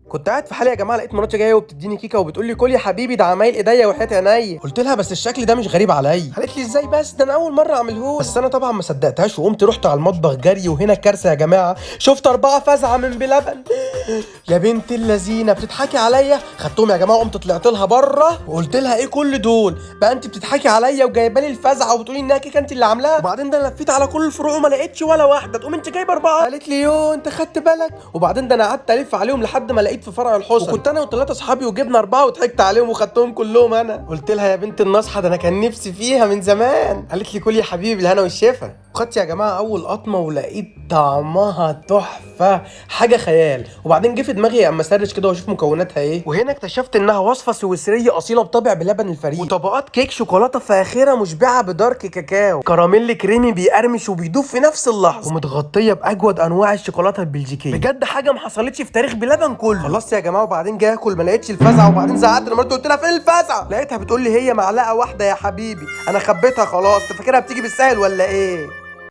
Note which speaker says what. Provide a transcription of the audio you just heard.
Speaker 1: كنت قاعد في حالي يا جماعه، لقيت مراتي جايه وبتديني كيكه وبتقول لي كل يا حبيبي، ده عمايل ايديا وحياه عينيا. قلت لها بس الشكل ده مش غريب عليا. قالت لي ازاي بس، ده انا اول مره اعمله. بس انا طبعا ما صدقتهاش وقمت رحت على المطبخ جري، وهنا الكارثه يا جماعه، شفت 4 فزعه من بلبن. يا بنت اللذينه بتضحكي عليا. خدتهم يا جماعه وقمت طلعت لها بره وقلت لها ايه كل دول بقى، انت بتضحكي عليا وجايبه لي الفزعه وبتقولي انها كيكه انت اللي عاملاها. وبعدين ده انا لفيت على كل الفروع وما لقيتش ولا واحده، تقوم انت جايبه 4. قالت لي يو انت خدت بالك. وبعدين ده انا قعدت الف عليهم لحد ما لقيت في فرع الحصن، وكنت انا و3 اصحابي وجبنا 4 وضحكت عليهم وخدتهم كلهم انا. قلت لها يا بنت النصحه، ده انا كان نفسي فيها من زمان. قالت لي كل يا حبيبي الهنا والشفا. خدت يا جماعه اول قطمه ولقيت طعمها تحفه، حاجه خيال. وبعدين جه في دماغي اما اسرش كده واشوف مكوناتها ايه، وهنا اكتشفت انها وصفه سويسريه اصيله بطابع بلبن الفريق، وطبقات كيك شوكولاته فاخره مشبعه بدارك كاكاو، كراميل كريمي بيقرمش وبيدوب في نفس اللحظه، ومتغطيه باجود انواع الشوكولاته البلجيكيه. بجد حاجه ما حصلتش في تاريخ بلبن كله. خلصت يا جماعه وبعدين جاي اكل ما لقيتش الفزعه، وبعدين زعقت لمراتي قلت لها فين الفزعه، لقيتها بتقول لي هي معلقه واحده يا حبيبي، انا خبيتها خلاص، انت فاكرها بتيجي بالسهل ولا ايه؟